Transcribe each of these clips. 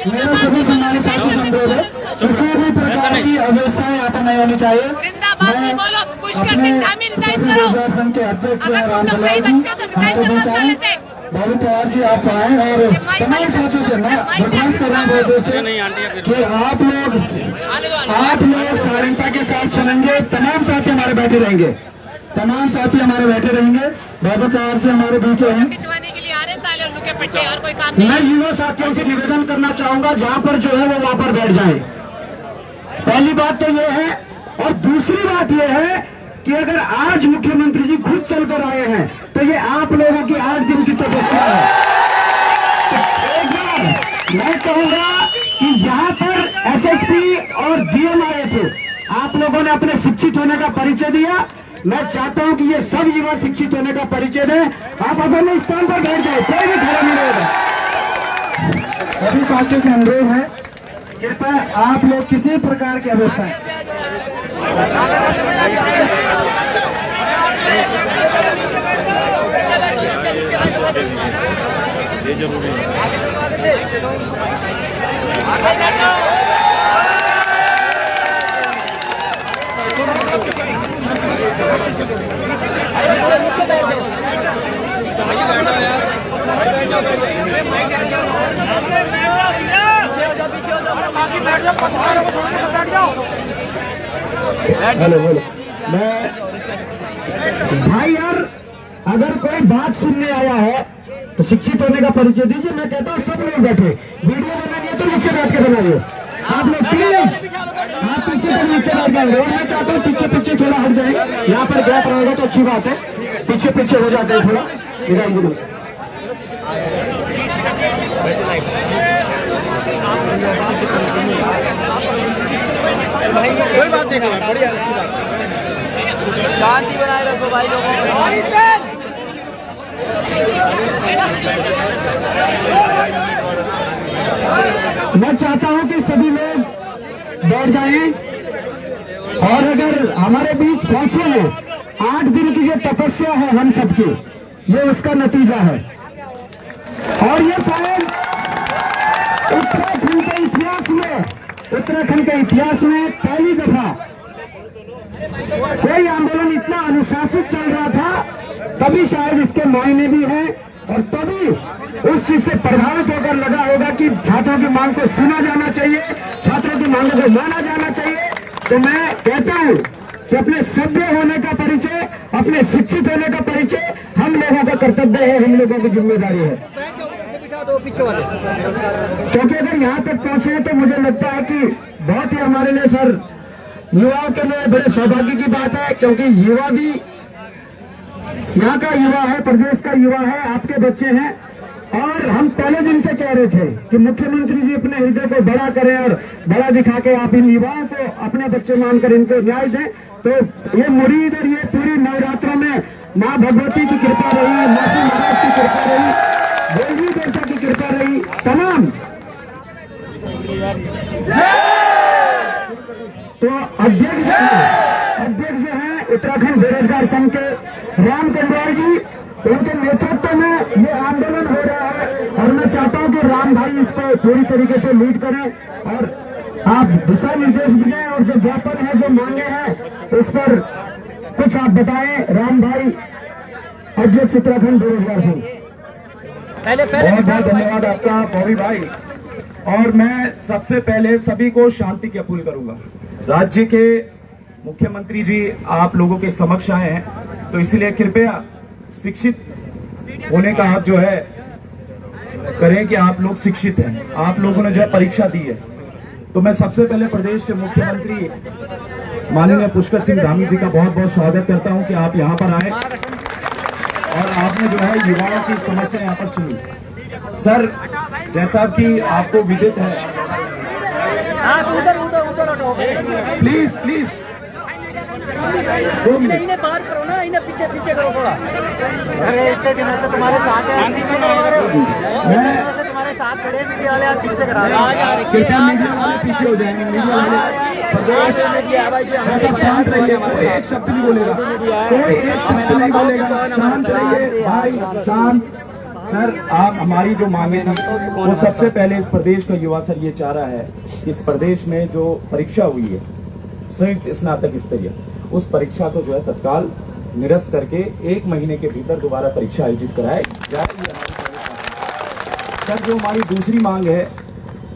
मेरा सभी सम्मानित साथी अनुरोध है, किसी भी प्रकार की अव्यवस्थाएं यहाँ पर नहीं होनी चाहिए। मैं अपने संघ के अध्यक्ष रामलाल जी बाबू पवार जी आप आए और तमाम साथियों से मैं दरख्वास्त कर रहा हूँ बहुत से कि आप लोग शालीनता के साथ सुनेंगे। तमाम साथी हमारे बैठे रहेंगे, तमाम साथी हमारे बैठे रहेंगे। बाबू पवार जी हमारे बीच हैं। मैं युवा साथियों से निवेदन करना चाहूंगा, जहां पर जो है वो वहां पर बैठ जाए। पहली बात तो ये है, और दूसरी बात ये है कि अगर आज मुख्यमंत्री जी खुद चलकर आए हैं तो ये आप लोगों की 8 दिन की तपस्या है। एक बार मैं कहूंगा कि यहाँ पर एसएसपी और डीएम आए थे, आप लोगों ने अपने शिक्षित होने का परिचय दिया। मैं चाहता हूं कि ये सब युवा शिक्षित होने का परिचय दें। आप अपने स्थान पर बैठ जाए, कोई भी खड़ा नहीं रहेगा। सभी साथियों से अनुरोध है, कृपया आप लोग किसी प्रकार की अवस्था हेलो मैं भाई यार, अगर कोई बात सुनने आया है तो शिक्षित होने का परिचय दीजिए। मैं कहता हूँ सब लोग बैठे, वीडियो बनाइए तो नीचे बैठ के बनाइए। आप लोग प्लीज आप पीछे पर नीचे बैठ जाएंगे, और मैं चाहता हूँ पीछे पीछे थोड़ा हट जाए। यहाँ पर गैप रहेगा तो अच्छी बात है, पीछे पीछे हो जाते हैं थोड़ा इधर से। कोई बात नहीं, बढ़िया अच्छी बात, शांति बनाए रखो भाई लोगों। मैं चाहता हूं कि सभी लोग बैठ जाएं, और अगर हमारे बीच पहुंचे हैं 8 दिन की जो तपस्या है हम सबकी, ये उसका नतीजा है। और ये शायद उत्तराखंड के इतिहास में पहली दफा कोई आंदोलन इतना अनुशासित चल रहा था। तभी शायद इसके मायने भी हैं, और तभी उस चीज से प्रभावित होकर लगा होगा कि छात्रों की मांग को सुना जाना चाहिए, छात्रों की मांगों को माना जाना चाहिए। तो मैं कहता हूं कि अपने सभ्य होने का परिचय, अपने शिक्षित होने का परिचय हम लोगों का कर्तव्य है, हम लोगों की जिम्मेदारी है। क्योंकि अगर यहाँ तक पहुंचे तो मुझे लगता है कि बहुत ही हमारे लिए सर युवाओं के लिए बड़े सौभाग्य की बात है, क्योंकि युवा भी यहाँ का युवा है, प्रदेश का युवा है, आपके बच्चे हैं। और हम पहले दिन से कह रहे थे कि मुख्यमंत्री जी अपने हृदय को बड़ा करें और बड़ा दिखा के आप इन युवाओं को अपने बच्चे मानकर इनको न्याय दें। तो ये मुरीद और ये पूरी नवरात्रों में माँ भगवती की कृपा रही, मासी महाराज की कृपा रही, देवी देवता की कृपा रही, तमाम। तो अध्यक्ष हैं उत्तराखंड बेरोजगार संघ के राम कंडवाल जी, उनके नेतृत्व में ये आंदोलन हो रहा है। और मैं चाहता हूं कि राम भाई इसको पूरी तरीके से लीड करें, और आप दिशा निर्देश भी दें, और जो ज्ञापन है, जो मांगे हैं, उस पर कुछ आप बताएं। राम भाई, अध्यक्ष उत्तराखंड बेरोजगार संघ। बहुत बहुत धन्यवाद आपका बॉबी भाई। और मैं सबसे पहले सभी को शांति की अपील करूंगा। राज्य के मुख्यमंत्री जी आप लोगों के समक्ष आए हैं, तो इसलिए कृपया शिक्षित होने का आप जो है करें कि आप लोग शिक्षित हैं, आप लोगों ने जो है परीक्षा दी है। तो मैं सबसे पहले प्रदेश के मुख्यमंत्री माननीय पुष्कर सिंह धामी जी का बहुत बहुत स्वागत करता हूं कि आप यहां पर आए और आपने जो है युवाओं की समस्या यहाँ पर सुनी। सर, जैसा कि आपको विदित है, प्लीज प्लीज इन्हें बाहर करो ना, इन्हें पीछे पीछे करो थोड़ा। अरे इतने दिनों से तुम्हारे साथ है, पीछे करवा रहे हो, तुम्हारे साथ खड़े मीडिया वाले, आप पीछे करा रहे हो। कृपया मीडिया वाले पीछे हो जाएंगे, मीडिया वाले प्रदेश सब शांत रहिए, कोई एक शब्द नहीं बोलेगा, कोई एक शब्द नहीं बोलेगा, शांत रहिए भाई, शांत। सर आप हमारी जो मांगे थी वो सबसे पहले इस प्रदेश का युवा सर ये चाह रहा है कि इस प्रदेश में जो परीक्षा हुई है संयुक्त स्नातक स्तरीय, उस परीक्षा को जो है तत्काल निरस्त करके 1 महीने के भीतर दोबारा परीक्षा आयोजित कराए जाए। सर जो हमारी दूसरी मांग है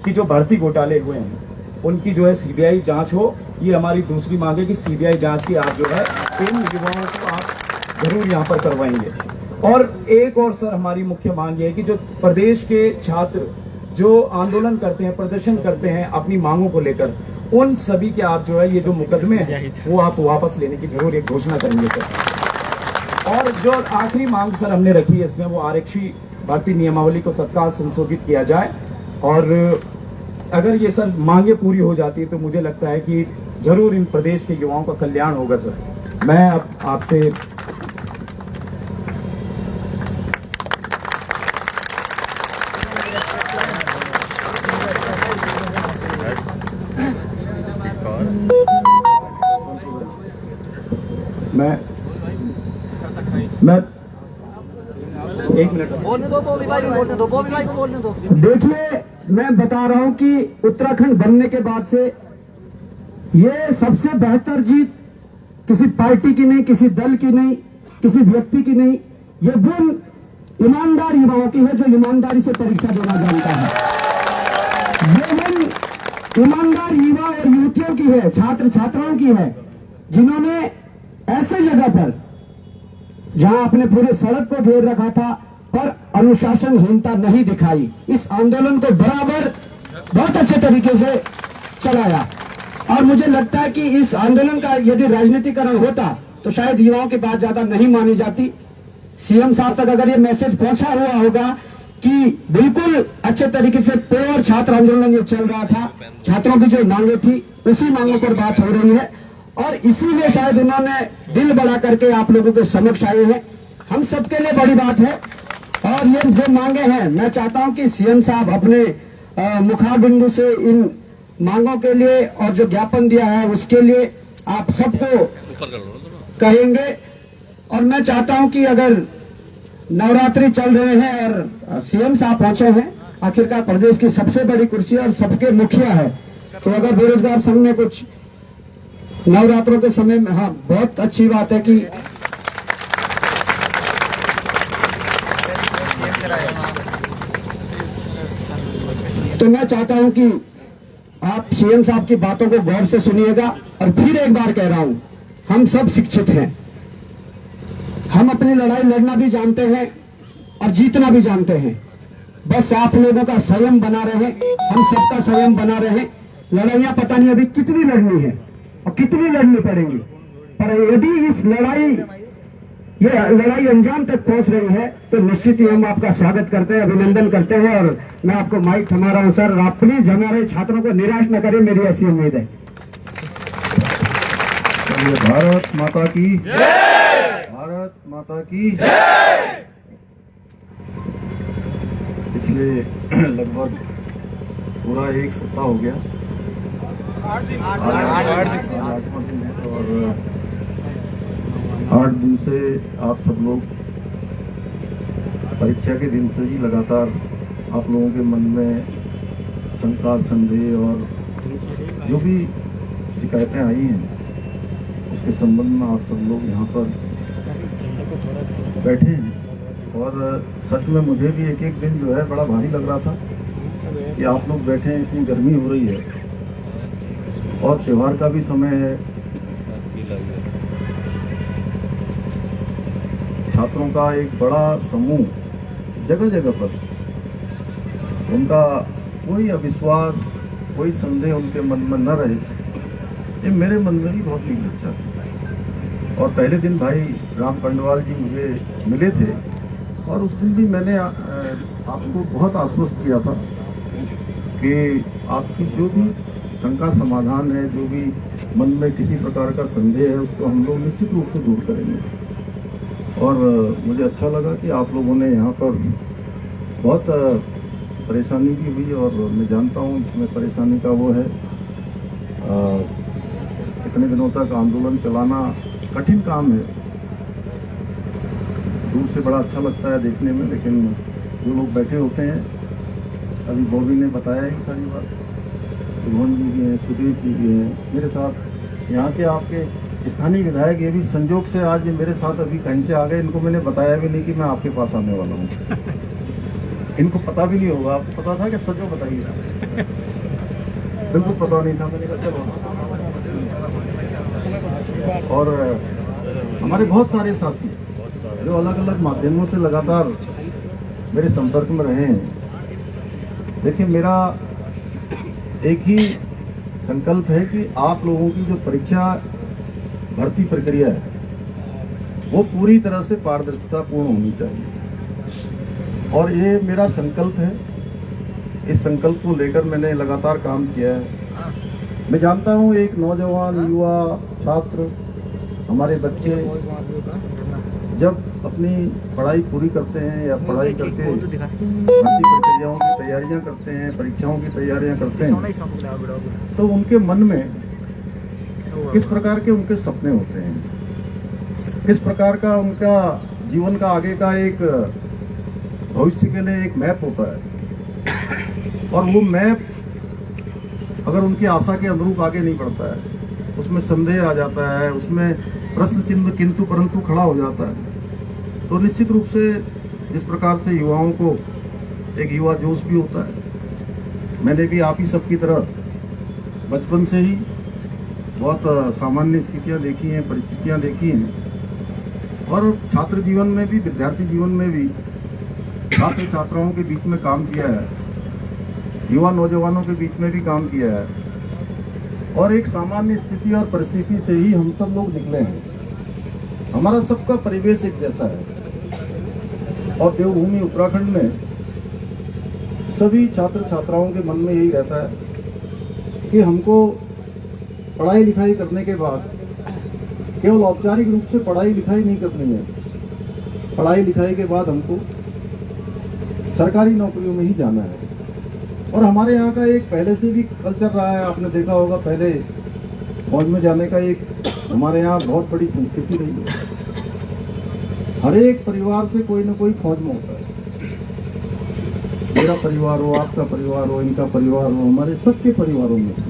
कि जो भर्ती घोटाले हुए हैं उनकी जो है सीबीआई जांच हो, ये हमारी दूसरी मांग है कि सीबीआई जांच की आप जो है इन युवाओं को आप जरूर यहाँ पर करवाएंगे। और एक और सर हमारी मुख्य मांग ये है कि जो प्रदेश के छात्र जो आंदोलन करते हैं, प्रदर्शन करते हैं अपनी मांगों को लेकर, उन सभी के आप जो है ये जो मुकदमे हैं वो आप वापस लेने की जरूर एक घोषणा करेंगे सर। और जो आखिरी मांग सर हमने रखी है इसमें वो आरक्षी भर्ती नियमावली को तत्काल संशोधित किया जाए। और अगर ये सर मांगे पूरी हो जाती है तो मुझे लगता है कि जरूर इन प्रदेश के युवाओं का कल्याण होगा सर। मैं अब आपसे मैं 1 मिनट बोलने दो बॉबी भाई को, बोलने दो बॉबी भाई को, बोलने दो। देखिए मैं बता रहा हूं कि उत्तराखंड बनने के बाद से ये सबसे बेहतर जीत किसी पार्टी की नहीं, किसी दल की नहीं, किसी व्यक्ति की नहीं, ये वो ईमानदार युवाओं की है जो ईमानदारी से परीक्षा देना जानता है। ये वो ईमानदार युवा और युवतियों की है, छात्र छात्राओं की है जिन्होंने ऐसे जगह पर जहां अपने पूरे सड़क को घेर रखा था पर अनुशासनहीनता नहीं दिखाई, इस आंदोलन को बराबर बहुत अच्छे तरीके से चलाया। और मुझे लगता है कि इस आंदोलन का यदि राजनीतिकरण होता तो शायद युवाओं की बात ज्यादा नहीं मानी जाती। सीएम साहब तक अगर ये मैसेज पहुंचा हुआ होगा कि बिल्कुल अच्छे तरीके से प्योर छात्र आंदोलन ये चल रहा था, छात्रों की जो मांगे थी उसी मांगों पर बात हो रही है और इसीलिए शायद उन्होंने दिल बड़ा करके आप लोगों के समक्ष आए हैं। हम सबके लिए बड़ी बात है और ये जो मांगे हैं मैं चाहता हूं कि सीएम साहब अपने मुखारबिंदु से इन मांगों के लिए और जो ज्ञापन दिया है उसके लिए आप सबको कहेंगे। और मैं चाहता हूं कि अगर नवरात्रि चल रहे हैं और सीएम साहब पहुंचे हैं, आखिरकार प्रदेश की सबसे बड़ी कुर्सी और सबके मुखिया है, तो अगर बेरोजगार संघ में कुछ नवरात्रों के समय में, हाँ बहुत अच्छी बात है कि तो मैं चाहता हूं कि आप सीएम साहब की बातों को गौर से सुनिएगा। और फिर एक बार कह रहा हूं, हम सब शिक्षित हैं, हम अपनी लड़ाई लड़ना भी जानते हैं और जीतना भी जानते हैं। बस आप लोगों का संयम बना रहे, हम सबका संयम बना रहे। लड़ाइयां पता नहीं अभी कितनी लड़नी है और कितनी लड़नी पड़ेंगी, पर यदि इस ये लड़ाई अंजाम तक पहुंच रही है तो निश्चित ही हम आपका स्वागत करते हैं, अभिनंदन करते हैं। और मैं आपको माइक थमा रहा हूं सर, आप प्लीज हमारे छात्रों को निराश न करें, मेरी ऐसी उम्मीद है। भारत माता की जय, भारत माता की जय। पिछले लगभग पूरा 1 सप्ताह हो गया, 8वां दिन है और 8 दिन से आप सब लोग परीक्षा के दिन से ही लगातार आप लोगों के मन में शंका, संदेह और जो भी शिकायतें आई हैं उसके संबंध में आप सब लोग यहाँ पर बैठे हैं। और सच में मुझे भी एक एक दिन जो है बड़ा भारी लग रहा था कि आप लोग बैठे हैं, इतनी गर्मी हो रही है और त्योहार का भी समय है। छात्रों का एक बड़ा समूह जगह जगह पर, उनका कोई अविश्वास, कोई संदेह उनके मन में न रहे, ये मेरे मन में भी बहुत नीक इच्छा थी। और पहले दिन भाई राम पंडवाल जी मुझे मिले थे और उस दिन भी मैंने आपको बहुत आश्वस्त किया था कि आपकी जो भी शंका समाधान है, जो भी मन में किसी प्रकार का संदेह है, उसको हम लोग निश्चित रूप से दूर करेंगे। और मुझे अच्छा लगा कि आप लोगों ने यहाँ पर बहुत परेशानी भी हुई और मैं जानता हूँ इसमें परेशानी का वो है इतने दिनों तक आंदोलन चलाना कठिन काम है। दूर से बड़ा अच्छा लगता है देखने में, लेकिन जो लोग बैठे होते हैं, अभी बॉबी ने बताया ही सारी बात, भुवन जी भी हैं, सुदेश जी भी हैं मेरे साथ, यहाँ के आपके स्थानीय विधायक ये भी संजोग से आज ये मेरे साथ अभी कहीं से आ गए। इनको मैंने बताया भी नहीं कि मैं आपके पास आने वाला हूँ। इनको पता भी नहीं होगा। आपको पता था कि सचो बताइए? बिल्कुल पता नहीं था। मैंने कहा चलो। और हमारे बहुत सारे साथी जो अलग अलग माध्यमों से लगातार मेरे संपर्क में रहे हैं। देखिए, मेरा एक ही संकल्प है कि आप लोगों की जो परीक्षा भर्ती प्रक्रिया है वो पूरी तरह से पारदर्शिता पूर्ण होनी चाहिए, और ये मेरा संकल्प है। इस संकल्प को लेकर मैंने लगातार काम किया है। मैं जानता हूँ एक नौजवान, युवा, छात्र, हमारे बच्चे जब अपनी पढ़ाई पूरी करते हैं या पढ़ाई करके भर्ती प्रक्रियाओं की तैयारियां करते हैं, परीक्षाओं की तैयारियां करते हैं, तो उनके मन में किस प्रकार के उनके सपने होते हैं, किस प्रकार का उनका जीवन का आगे का एक भविष्य के लिए एक मैप होता है। और वो मैप अगर उनकी आशा के अनुरूप आगे नहीं बढ़ता है, उसमें संदेह आ जाता है, उसमें प्रश्न चिन्ह किंतु परंतु खड़ा हो जाता है, तो निश्चित रूप से जिस प्रकार से युवाओं को एक युवा जोश भी होता है। मैंने भी आप ही सबकी तरह बचपन से ही बहुत सामान्य स्थितियां देखी हैं, परिस्थितियां देखी हैं, और छात्र जीवन में भी, विद्यार्थी जीवन में भी छात्र छात्राओं के बीच में काम किया है, युवा नौजवानों के बीच में भी काम किया है, और एक सामान्य स्थिति और परिस्थिति से ही हम सब लोग निकले हैं। हमारा सबका परिवेश एक जैसा है, और देवभूमि उत्तराखंड में सभी छात्र छात्राओं के मन में यही रहता है कि हमको पढ़ाई लिखाई करने के बाद केवल औपचारिक रूप से पढ़ाई लिखाई नहीं करनी है। पढ़ाई लिखाई के बाद हमको सरकारी नौकरियों में ही जाना है। और हमारे यहाँ का एक पहले से भी कल्चर रहा है, आपने देखा होगा, पहले फौज में जाने का एक हमारे यहाँ बहुत बड़ी संस्कृति रही है। हर एक परिवार से कोई ना कोई फौज में होता है। मेरा परिवार हो, आपका परिवार हो, इनका परिवार हो, हमारे सबके परिवारों में से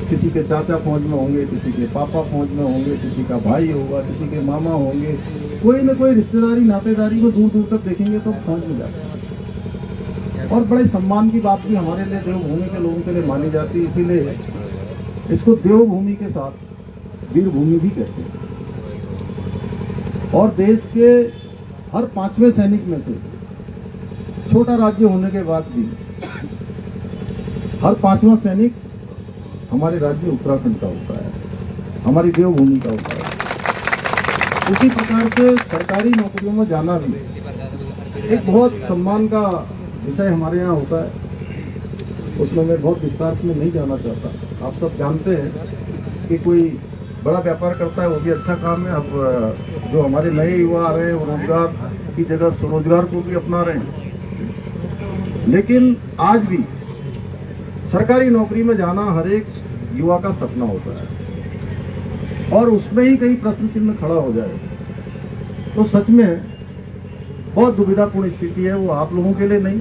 किसी के चाचा फौज में होंगे, किसी के पापा फौज में होंगे, किसी का भाई होगा, किसी के मामा होंगे, कोई ना कोई रिश्तेदारी नातेदारी को दूर दूर तक देखेंगे तो फौज में जाते हैं। और बड़े सम्मान की बात भी हमारे लिए देवभूमि के लोगों के लिए मानी जाती है, इसीलिए इसको देवभूमि के साथ वीरभूमि भी कहते हैं। और देश के हर 5वें सैनिक में से, छोटा राज्य होने के बाद भी, हर 5वां सैनिक हमारे राज्य उत्तराखंड का होता है, हमारी देवभूमि का होता है। उसी प्रकार से सरकारी नौकरियों में जाना भी एक बहुत सम्मान का विषय हमारे यहाँ होता है। उसमें मैं बहुत विस्तार में नहीं जाना चाहता। आप सब जानते हैं कि कोई बड़ा व्यापार करता है वो भी अच्छा काम है। अब जो हमारे नए युवा आ रहे हैं वो रोजगार की जगह स्वरोजगार को भी अपना रहे हैं, लेकिन आज भी सरकारी नौकरी में जाना हर एक युवा का सपना होता है। और उसमें ही कहीं प्रश्न चिन्ह खड़ा हो जाए तो सच में बहुत दुविधापूर्ण स्थिति है। वो आप लोगों के लिए नहीं,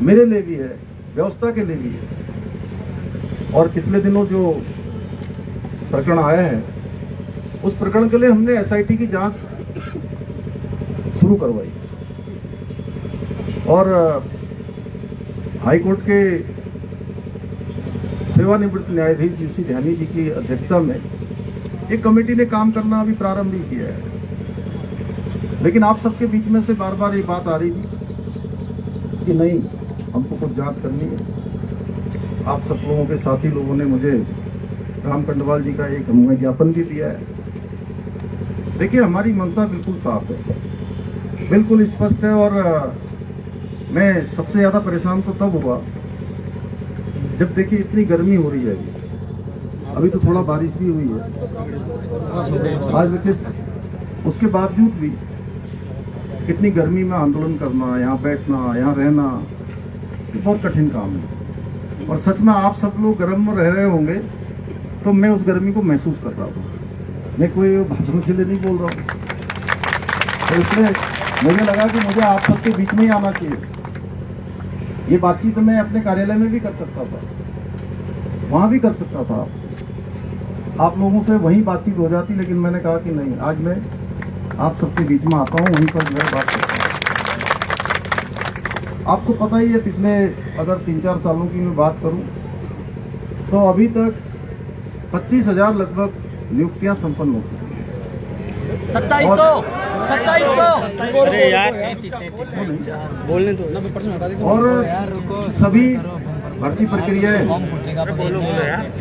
मेरे लिए भी है, व्यवस्था के लिए भी है। और पिछले दिनों जो प्रकरण आया है उस प्रकरण के लिए हमने एसआईटी की जांच शुरू करवाई, और हाईकोर्ट के सेवानिवृत्त न्यायाधीश यूसी ध्यानी जी की अध्यक्षता में एक कमेटी ने काम करना अभी प्रारंभ भी किया है। लेकिन आप सबके बीच में से बार बार ये बात आ रही थी कि नहीं, हमको कुछ जांच करनी है। आप सब लोगों के साथी लोगों ने मुझे राम कंडवाल जी का एक हमें ज्ञापन भी दिया है। देखिए, हमारी मंशा बिल्कुल साफ है, बिल्कुल स्पष्ट है। और मैं सबसे ज्यादा परेशान तो तब हुआ जब देखिए इतनी गर्मी हो रही है। अभी तो थोड़ा बारिश भी हुई है आज, देखिए उसके बावजूद भी कितनी गर्मी में आंदोलन करना, यहाँ बैठना, यहाँ रहना, ये बहुत कठिन काम है। और सच में आप सब लोग गर्म में रह रहे होंगे तो मैं उस गर्मी को महसूस कर रहा हूँ। मैं कोई भाषण के लिए नहीं बोल रहा हूँ, तो इसलिए मुझे लगा कि मुझे आप सबके बीच में ही आना चाहिए। ये बातचीत मैं अपने कार्यालय में भी कर सकता था, वहां भी कर सकता था, आप लोगों से वहीं बातचीत हो जाती, लेकिन मैंने कहा कि नहीं, आज मैं आप सबके बीच में आता हूँ, वहीं पर जो है बात करता हूँ। आपको पता ही है, पिछले अगर 3-4 सालों की मैं बात करूं तो अभी तक 25,000 लगभग नियुक्तियां संपन्न हो चुकी हैं। 2700 अरे यार बोलने दो। और सभी भर्ती प्रक्रियाएं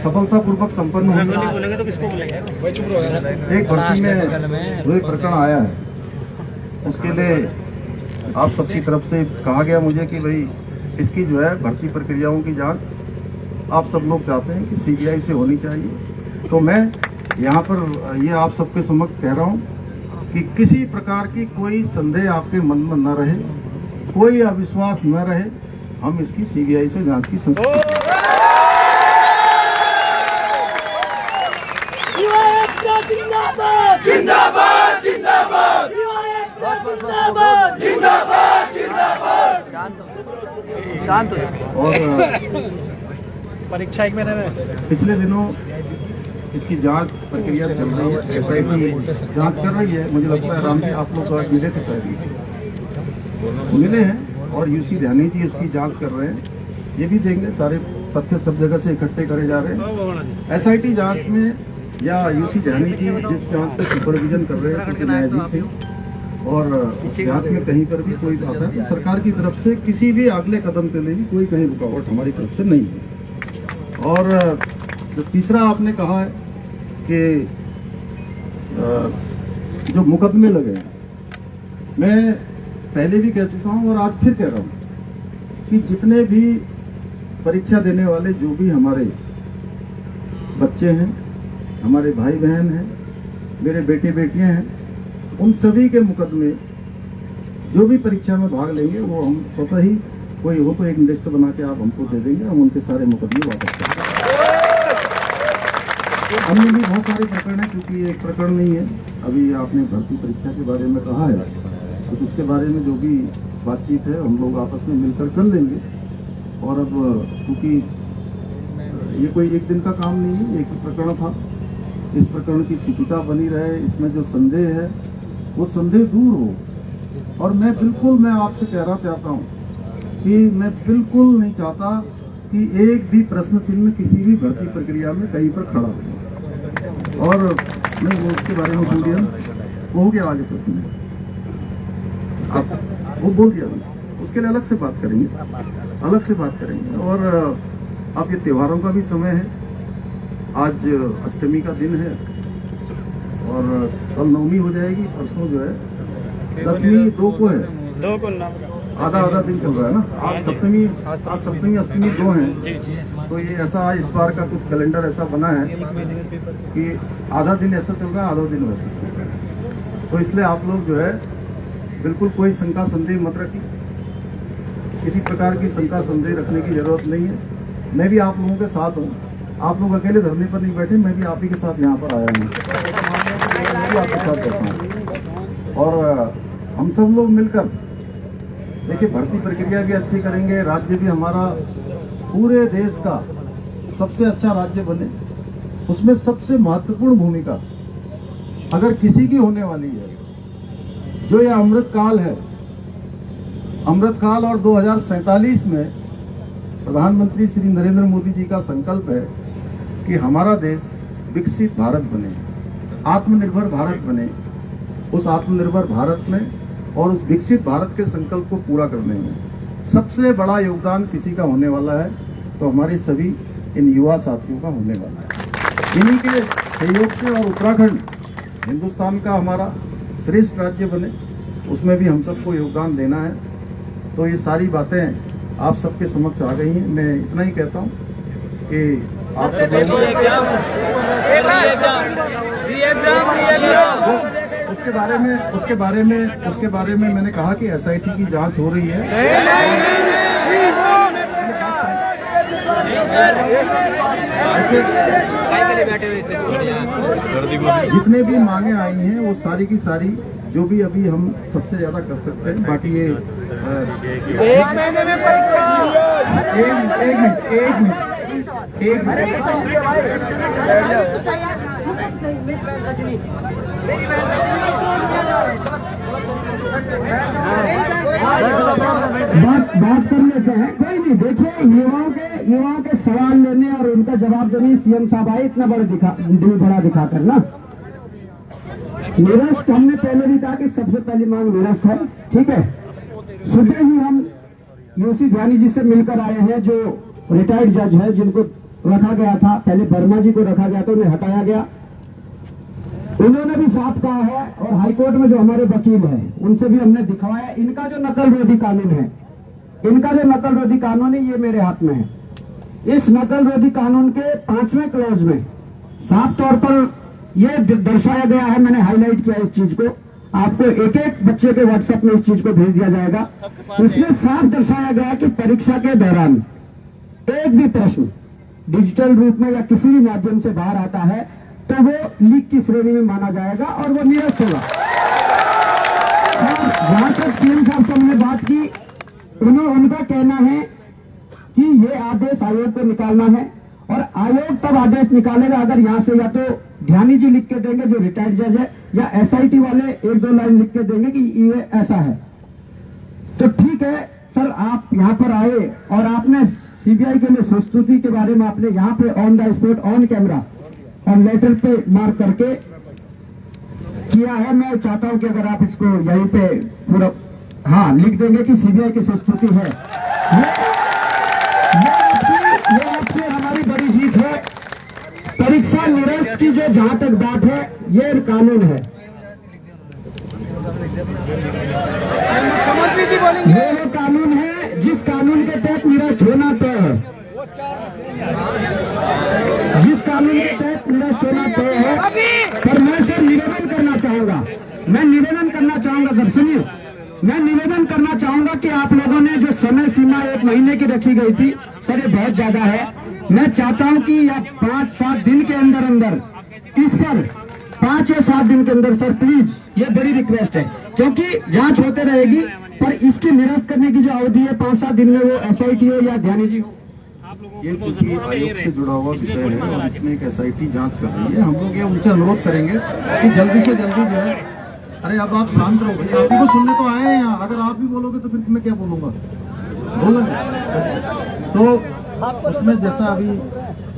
सफलतापूर्वक संपन्न हुई। बोलेंगे तो किसको बोलेंगे? एक भर्ती में जो एक प्रकरण आया है, उसके लिए आप सबकी तरफ से कहा गया मुझे कि भाई इसकी जो है भर्ती प्रक्रियाओं की जांच आप सब लोग चाहते हैं कि सीबीआई से होनी चाहिए। तो मैं यहाँ पर ये आप सबके समक्ष कह रहा हूँ कि किसी प्रकार की कोई संदेह आपके मन में न रहे, कोई अविश्वास न रहे, हम इसकी सीबीआई से जांच की संस्कृति शांत हो। और परीक्षा एक महीने में पिछले दिनों इसकी जांच प्रक्रिया चल रही है, एसआईटी जांच कर रही है। मुझे लगता है राम जी आप लोग आज मिले थे, शायद मिले हैं, और यूसी ध्यानी जी उसकी जांच कर रहे हैं। ये भी देंगे, सारे तथ्य सब जगह से इकट्ठे करे जा रहे हैं। एसआईटी जांच में या यूसी ध्यानी जी जिस जांच पे सुपरविजन कर रहे हैं, क्योंकि न्यायाधीश हैं, और उस जांच में कहीं पर भी कोई बात है तो सरकार की तरफ से किसी भी अगले कदम के लिए भी कोई कहीं रुकावट हमारी तरफ से नहीं है। और जो तीसरा आपने कहा है कि जो मुकदमे लगे हैं, मैं पहले भी कह चुका हूं और आज फिर कह रहा हूं कि जितने भी परीक्षा देने वाले जो भी हमारे बच्चे हैं, हमारे भाई बहन हैं, मेरे बेटे बेटियां हैं, उन सभी के मुकदमे जो भी परीक्षा में भाग लेंगे वो हम स्वतः ही कोई हो तो एक लिस्ट बना के आप हमको दे देंगे, हम उनके सारे मुकदमे वापस कर देंगे। अन्य भी बहुत सारे प्रकरण हैं, क्योंकि एक प्रकरण नहीं है। अभी आपने भर्ती परीक्षा के बारे में कहा है, तो उसके बारे में जो भी बातचीत है हम लोग आपस में मिलकर कर लेंगे। और अब क्योंकि ये कोई एक दिन का काम नहीं है, एक प्रकरण था, इस प्रकरण की शुचिता बनी रहे, इसमें जो संदेह है वो संदेह दूर हो। और मैं आपसे कहना चाहता हूँ कि मैं बिल्कुल नहीं चाहता कि एक भी प्रश्न चिन्ह किसी भी भर्ती प्रक्रिया में कहीं पर खड़ा हो। और मैं वो उसके बारे में बोल दिया, वो हो गया आगे प्रश्न, आप वो बोल दिया, उसके लिए अलग से बात करेंगे। और अब ये त्योहारों का भी समय है, आज अष्टमी का दिन है और कल नवमी हो जाएगी, परसों जो है दसवीं 2 को है, 2 को ना आधा दिन चल रहा है ना। आज सप्तमी अष्टमी 2 हैं, तो ये ऐसा इस बार का कुछ कैलेंडर ऐसा बना है कि आधा दिन ऐसा चल रहा है, आधा दिन वैसा चल रहा है। तो इसलिए आप लोग जो है बिल्कुल कोई शंका संदेह मत रखिए, किसी प्रकार की शंका संदेह रखने की जरूरत नहीं है। मैं भी आप लोगों के साथ हूँ, आप लोग अकेले धरने पर नहीं बैठे, मैं भी आप ही के साथ यहाँ पर आया हूँ, मैं भी आपके साथ बैठा हूँ। और हम सब लोग मिलकर देखिए भर्ती प्रक्रिया भी अच्छी करेंगे, राज्य भी हमारा पूरे देश का सबसे अच्छा राज्य बने, उसमें सबसे महत्वपूर्ण भूमिका अगर किसी की होने वाली है, जो ये अमृत काल है, अमृत काल। और 2047 में प्रधानमंत्री श्री नरेंद्र मोदी जी का संकल्प है कि हमारा देश विकसित भारत बने, आत्मनिर्भर भारत बने। उस आत्मनिर्भर भारत में और उस विकसित भारत के संकल्प को पूरा करने में सबसे बड़ा योगदान किसी का होने वाला है, तो हमारे सभी इन युवा साथियों का होने वाला है। इन्हीं के सहयोग से और उत्तराखंड हिंदुस्तान का हमारा श्रेष्ठ राज्य बने, उसमें भी हम सबको योगदान देना है। तो ये सारी बातें आप सबके समक्ष आ गई हैं। मैं इतना ही कहता हूँ कि आप सब उसके बारे में मैंने कहा कि एसआईटी की जांच हो रही है। जितने भी मांगे आई हैं वो सारी की सारी जो भी अभी हम सबसे ज्यादा कर सकते हैं, बाकी ये एक महीने में परीक्षा। एक मिनट बात कर लेते हैं, कोई नहीं। देखिए, युवाओं के सवाल लेने और उनका जवाब देने सीएम साहब आए इतना बड़ा दिखाकर ना। निरस्त हमने पहले भी कहा कि सबसे पहली मांग निरस्त है, ठीक है। सुबह ही हम यूसी ध्यानी जी से मिलकर आए हैं, जो रिटायर्ड जज है, जिनको रखा गया था, पहले वर्मा जी को रखा गया था, उन्हें हटाया गया। उन्होंने भी साफ कहा है, और हाईकोर्ट में जो हमारे वकील हैं उनसे भी हमने दिखवाया, इनका जो नकल रोधी कानून है, ये मेरे हाथ में है। इस नकल रोधी कानून के 5वें क्लॉज में साफ तौर पर यह दर्शाया गया है, मैंने हाईलाइट किया इस चीज को, आपको एक एक बच्चे के व्हाट्सएप में इस चीज को भेज दिया जाएगा। इसमें साफ दर्शाया गया है कि परीक्षा के दौरान एक भी प्रश्न डिजिटल रूप में या किसी भी माध्यम से बाहर आता है तो वो लीक की श्रेणी में माना जाएगा और वो निरस्त होगा। जहां तक सीएम साहब से हमने बात की, उनका कहना है कि ये आदेश आयोग को निकालना है, और आयोग तब आदेश निकालेगा अगर यहां से या तो ध्यानी जी लिख के देंगे जो रिटायर्ड जज है, या एसआईटी वाले 1-2 लाइन लिख के देंगे कि ये ऐसा है। तो ठीक है सर, आप यहां पर आए और आपने सीबीआई के लिए संस्तुति के बारे में आपने यहां पे on the spot on camera और लेटर पे मार्क करके किया है। मैं चाहता हूं कि अगर आप इसको यहीं पे पूरा लिख देंगे कि सीबीआई की संस्तुति है, ये आपसे हमारी बड़ी जीत है। परीक्षा निरस्त की जो जहां तक बात है, ये कानून है, मुख्यमंत्री जी बोलेंगे, ये कानून है जिस कानून के तहत निरस्त होना तय है, जिस कानून के तहत निरस्त होना तय है। पर मैं सर निवेदन करना चाहूंगा सर, सुनिए, मैं निवेदन करना चाहूंगा कि आप लोगों ने जो समय सीमा 1 महीने की रखी गई थी सर, ये बहुत ज्यादा है। मैं चाहता हूं कि या 5-7 दिन के अंदर इस पर 5 या 7 दिन के अंदर सर प्लीज, ये बड़ी रिक्वेस्ट है, क्योंकि जांच होते रहेगी, पर इसकी निरस्त करने की जो अवधि है 5-7 दिन में, वो एसआईटी हो या ध्यानी जी हो। ये चूंकि आयोग से जुड़ा हुआ विषय है और इसमें एक एसआईटी जांच कर रही है, हम लोग ये उनसे अनुरोध करेंगे कि जल्दी से जल्दी जो है, अरे अब आप शांत रहो, आप ही को सुनने तो आए हैं यहाँ, अगर आप भी बोलोगे तो फिर मैं क्या बोलूंगा, तो उसमें जैसा अभी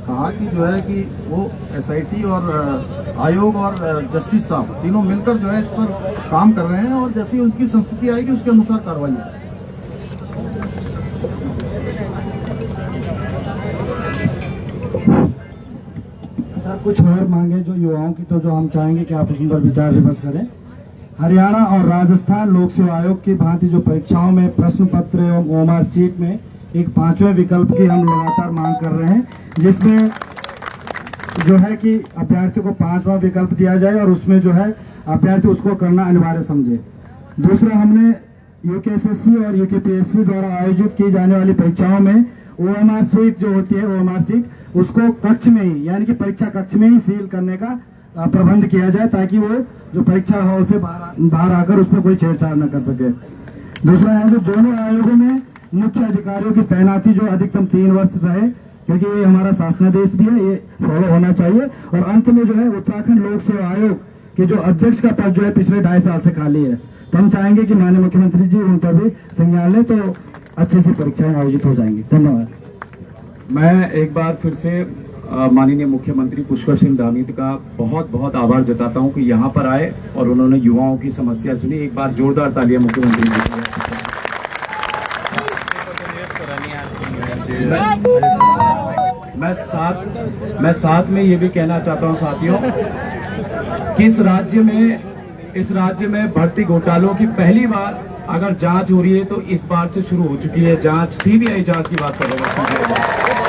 कहा कि जो है कि वो एसआईटी और आयोग और जस्टिस साहब तीनों मिलकर जो है इस पर काम कर रहे हैं, और जैसी उनकी संस्तुति आएगी उसके अनुसार कार्रवाई है। सर कुछ और मांगे जो युवाओं की, तो जो हम चाहेंगे कि आप उस पर विचार विमर्श करें। हरियाणा और राजस्थान लोक सेवा आयोग की भांति जो परीक्षाओं में प्रश्न पत्र एवं ओएमआर सीट में एक 5वें विकल्प की हम लगातार मांग कर रहे हैं, जिसमें जो है कि अभ्यर्थी को 5वां विकल्प दिया जाए और उसमें जो है अभ्यर्थी उसको करना अनिवार्य समझे। दूसरा, हमने यूकेएसएससी और यूकेपीएससी द्वारा आयोजित की जाने वाली परीक्षाओं में ओएमआर सीट जो होती है, ओएमआर सीट उसको कक्ष में ही, यानी कि परीक्षा कक्ष में ही सील करने का प्रबंध किया जाए, ताकि वो जो परीक्षा हॉल से बाहर आकर उसमें कोई छेड़छाड़ न कर सके। दूसरा है जो दोनों आयोगों में मुख्य अधिकारियों की तैनाती जो अधिकतम 3 वर्ष रहे, क्योंकि ये हमारा शासनादेश भी है, ये फॉलो होना चाहिए। और अंत में जो है उत्तराखंड लोक सेवा आयोग के जो अध्यक्ष का पद जो है पिछले 2.5 साल से खाली है, तो हम चाहेंगे कि माननीय मुख्यमंत्री जी उन पर भी संज्ञान लें, तो अच्छे से परीक्षाएं आयोजित हो जाएंगी। धन्यवाद। मैं एक बार फिर से माननीय मुख्यमंत्री पुष्कर सिंह धामी का बहुत बहुत आभार जताता हूं कि यहां पर आए और उन्होंने युवाओं की समस्या सुनी। एक बार जोरदार तालियां मुख्यमंत्री जी के लिए। मैं साथ में ये भी कहना चाहता हूं साथियों कि इस राज्य में भर्ती घोटालों की पहली बार अगर जांच हो रही है तो इस बार से शुरू हो चुकी है जांच। सीबीआई जांच की बात कर रहा हूं,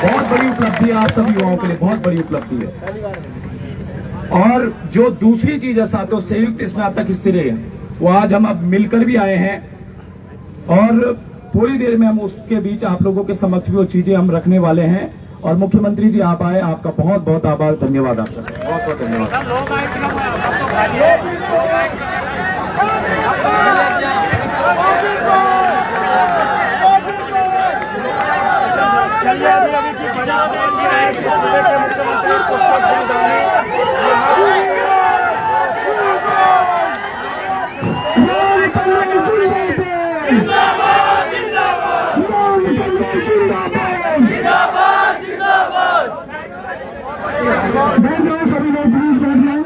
बहुत बड़ी उपलब्धि है आप सभी युवाओं के लिए, बहुत बड़ी उपलब्धि है। और जो दूसरी चीज है साथियों, संयुक्त स्नातक स्तरीय, वो आज हम अब मिलकर भी आए हैं और थोड़ी देर में हम उसके बीच आप लोगों के समक्ष भी वो चीजें हम रखने वाले हैं। और मुख्यमंत्री जी आप आए, आपका बहुत बहुत आभार, धन्यवाद आपका, बहुत बहुत धन्यवाद। चलिए अभी की बड़ी खबर ये है कि सूबे के मुख्यमंत्री पुष्कर सिंह धामी सभी लोग प्लीज बैठ जाओ।